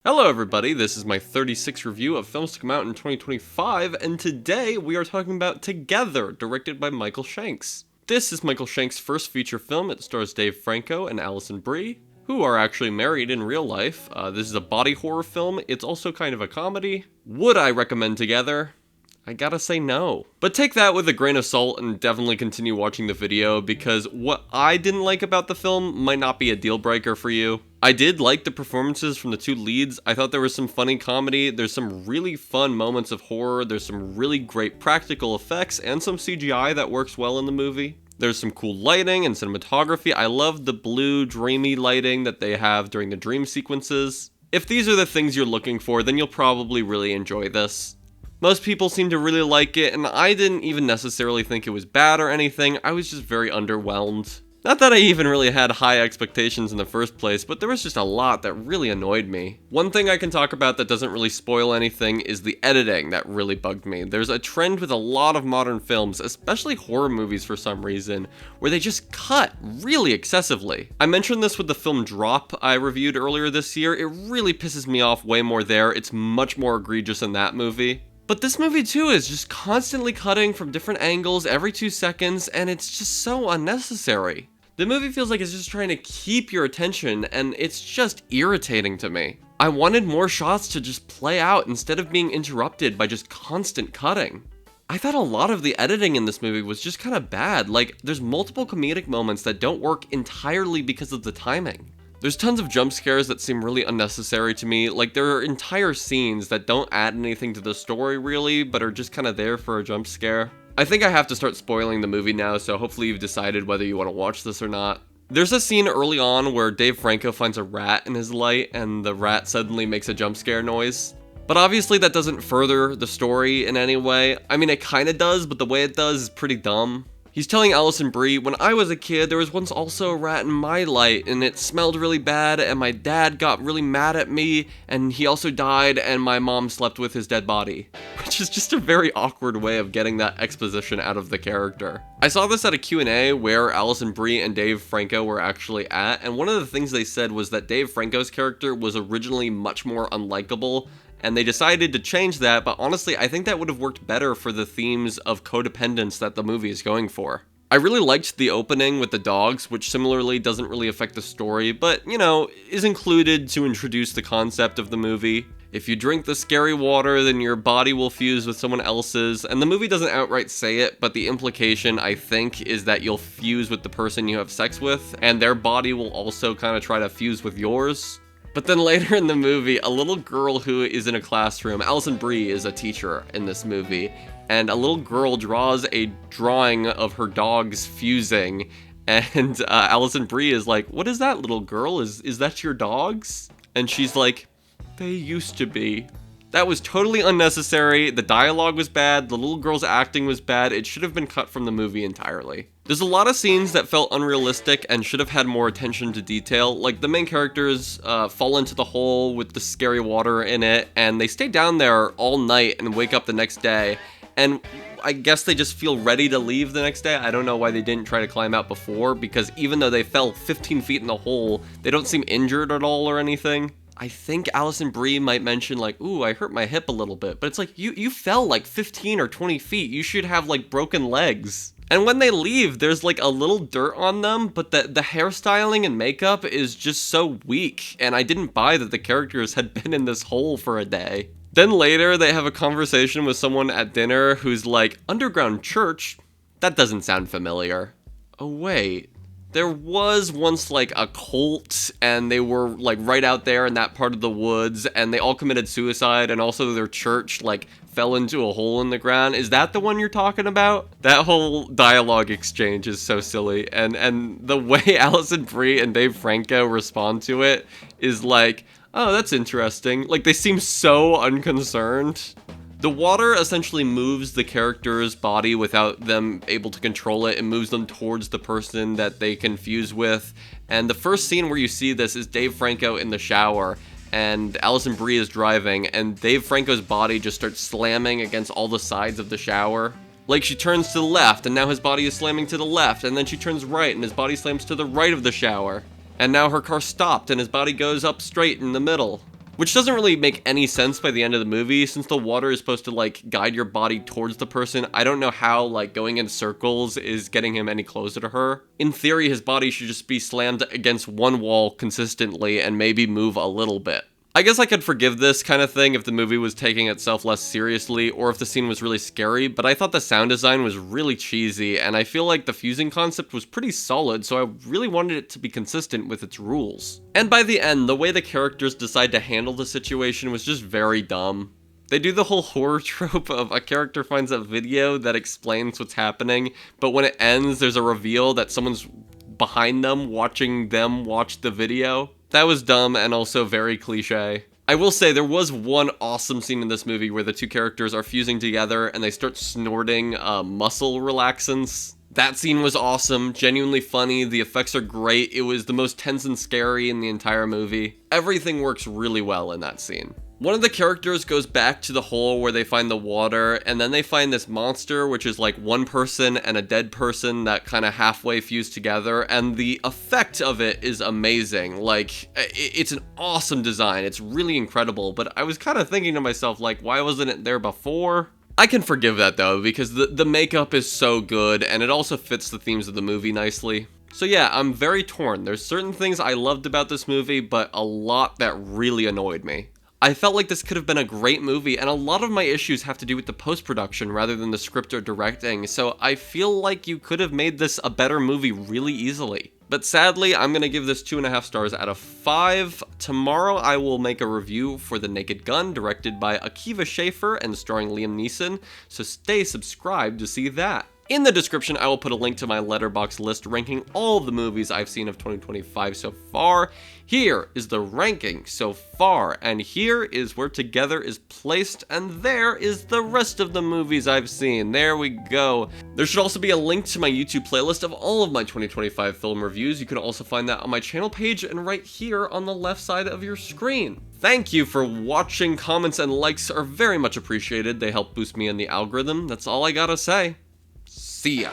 Hello everybody, this is my 36th review of films to come out in 2025, and today we are talking about Together, directed by Michael Shanks. This is Michael Shanks' first feature film. It stars Dave Franco and Alison Brie, who are actually married in real life. This is a body horror film. It's also kind of a comedy. Would I recommend Together? I gotta say no. But take that with a grain of salt and definitely continue watching the video, because what I didn't like about the film might not be a deal breaker for you. I did like the performances from the two leads. I thought there was some funny comedy, there's some really fun moments of horror, there's some really great practical effects, and some CGI that works well in the movie. There's some cool lighting and cinematography. I love the blue, dreamy lighting that they have during the dream sequences. If these are the things you're looking for, then you'll probably really enjoy this. Most people seem to really like it, and I didn't even necessarily think it was bad or anything. I was just very underwhelmed. Not that I even really had high expectations in the first place, but there was just a lot that really annoyed me. One thing I can talk about that doesn't really spoil anything is the editing that really bugged me. There's a trend with a lot of modern films, especially horror movies for some reason, where they just cut really excessively. I mentioned this with the film Drop I reviewed earlier this year. It really pisses me off way more there. It's much more egregious in that movie. But this movie too is just constantly cutting from different angles every 2 seconds, and it's just so unnecessary. The movie feels like it's just trying to keep your attention, and it's just irritating to me. I wanted more shots to just play out instead of being interrupted by just constant cutting. I thought a lot of the editing in this movie was just kind of bad. Like, there's multiple comedic moments that don't work entirely because of the timing. There's tons of jump scares that seem really unnecessary to me. Like, there are entire scenes that don't add anything to the story really, but are just kind of there for a jump scare. I think I have to start spoiling the movie now, so hopefully you've decided whether you want to watch this or not. There's a scene early on where Dave Franco finds a rat in his light, and the rat suddenly makes a jump scare noise. But obviously that doesn't further the story in any way. I mean, it kinda does, but the way it does is pretty dumb. He's telling Alison Brie, when I was a kid, there was once also a rat in my light, and it smelled really bad, and my dad got really mad at me, and he also died, and my mom slept with his dead body. Which is just a very awkward way of getting that exposition out of the character. I saw this at a Q&A where Alison Brie and Dave Franco were actually at, and one of the things they said was that Dave Franco's character was originally much more unlikable, and they decided to change that, but honestly, I think that would have worked better for the themes of codependence that the movie is going for. I really liked the opening with the dogs, which similarly doesn't really affect the story, but, you know, is included to introduce the concept of the movie. If you drink the scary water, then your body will fuse with someone else's, and the movie doesn't outright say it, but the implication, I think, is that you'll fuse with the person you have sex with, and their body will also kind of try to fuse with yours. But then later in the movie, a little girl who is in a classroom, Alison Brie is a teacher in this movie, and a little girl draws a drawing of her dogs fusing, and Alison Brie is like, "What is that, little girl? Is that your dogs?" And she's like, "They used to be." That was totally unnecessary. The dialogue was bad, the little girl's acting was bad. It should have been cut from the movie entirely. There's a lot of scenes that felt unrealistic and should have had more attention to detail. Like, the main characters fall into the hole with the scary water in it, and they stay down there all night and wake up the next day. And I guess they just feel ready to leave the next day. I don't know why they didn't try to climb out before, because even though they fell 15 feet in the hole, they don't seem injured at all or anything. I think Alison Brie might mention, like, "Ooh, I hurt my hip a little bit." But it's like, you fell like 15 or 20 feet. You should have, like, broken legs. And when they leave, there's, like, a little dirt on them, but the hairstyling and makeup is just so weak. And I didn't buy that the characters had been in this hole for a day. Then later, they have a conversation with someone at dinner who's like, "Underground church? That doesn't sound familiar." Oh, wait. There was once, like, a cult, and they were, like, right out there in that part of the woods, and they all committed suicide, and also their church, like, fell into a hole in the ground. Is that the one you're talking about? That whole dialogue exchange is so silly, and the way Alison Brie and Dave Franco respond to it is like, "Oh, that's interesting." Like, they seem so unconcerned. The water essentially moves the character's body without them able to control it. It moves them towards the person that they can fuse with. And the first scene where you see this is Dave Franco in the shower, and Alison Brie is driving, and Dave Franco's body just starts slamming against all the sides of the shower. Like, she turns to the left, and now his body is slamming to the left, and then she turns right, and his body slams to the right of the shower. And now her car stopped, and his body goes up straight in the middle. which doesn't really make any sense by the end of the movie, since the water is supposed to like guide your body towards the person. I don't know how like going in circles is getting him any closer to her. In theory, his body should just be slammed against one wall consistently and maybe move a little bit. I guess I could forgive this kind of thing if the movie was taking itself less seriously or if the scene was really scary, but I thought the sound design was really cheesy, and I feel like the fusing concept was pretty solid, so I really wanted it to be consistent with its rules. And by the end, the way the characters decide to handle the situation was just very dumb. They do the whole horror trope of a character finds a video that explains what's happening, but when it ends, there's a reveal that someone's behind them watch the video. That was dumb and also very cliche. I will say there was one awesome scene in this movie where the two characters are fusing together and they start snorting muscle relaxants. That scene was awesome, genuinely funny, the effects are great, it was the most tense and scary in the entire movie. Everything works really well in that scene. One of the characters goes back to the hole where they find the water, and then they find this monster, which is like one person and a dead person that kind of halfway fused together, and the effect of it is amazing. Like, it's an awesome design, it's really incredible, but I was kind of thinking to myself, like, why wasn't it there before? I can forgive that though, because the makeup is so good, and it also fits the themes of the movie nicely. So yeah, I'm very torn. There's certain things I loved about this movie, but a lot that really annoyed me. I felt like this could have been a great movie, and a lot of my issues have to do with the post-production rather than the script or directing, so I feel like you could have made this a better movie really easily. But sadly, I'm gonna give this 2.5 stars out of 5. Tomorrow I will make a review for The Naked Gun, directed by Akiva Schaffer and starring Liam Neeson, so stay subscribed to see that. In the description, I will put a link to my Letterboxd list ranking all the movies I've seen of 2025 so far. Here is the ranking so far, and here is where Together is placed, and there is the rest of the movies I've seen. There we go. There should also be a link to my YouTube playlist of all of my 2025 film reviews. You can also find that on my channel page and right here on the left side of your screen. Thank you for watching. Comments and likes are very much appreciated. They help boost me in the algorithm. That's all I gotta say. See ya.